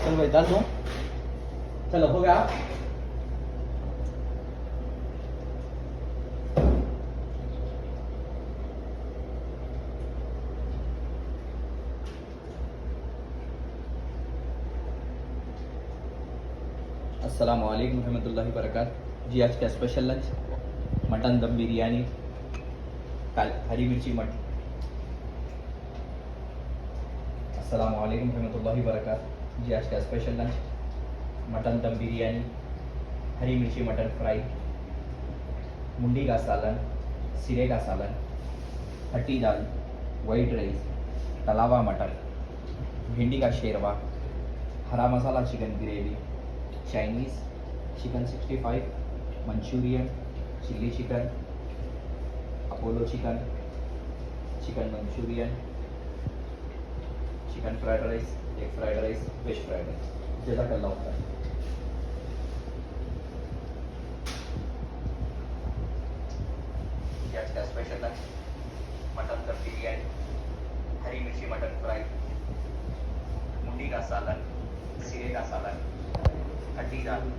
चल भाई डाल दो। चलो हो गया। अस्सलामु अलैकुम रहमतुल्लाहि वबरकात। जी आज का स्पेशल लंच मटन दम बिरयानी, हरी मिर्ची मटन। अस्सलामु अलैकुम रहमतुल्लाहि वबरकात। जी आज का स्पेशल लंच मटन दम बिरयानी, हरी मिर्ची मटन फ्राई, मुंडी का सालन, सिरे का सालन, खट्टी दाल, वाइट राइस, तलावा मटर, भिंडी का शेरवा, हरा मसाला chicken gravy, Chinese, chicken 65, Manchurian, chilli chicken, Apollo chicken, chicken Manchurian, chicken fried rice, egg fried rice, fish fried rice. जज़ाकल्लाह खैर। आज का स्पेशल लंच मटन दम बिरयानी, हरी मिर्ची मटन फ्राई, मुंडी का सालन, सिरे का सालन, खट्टी दाल,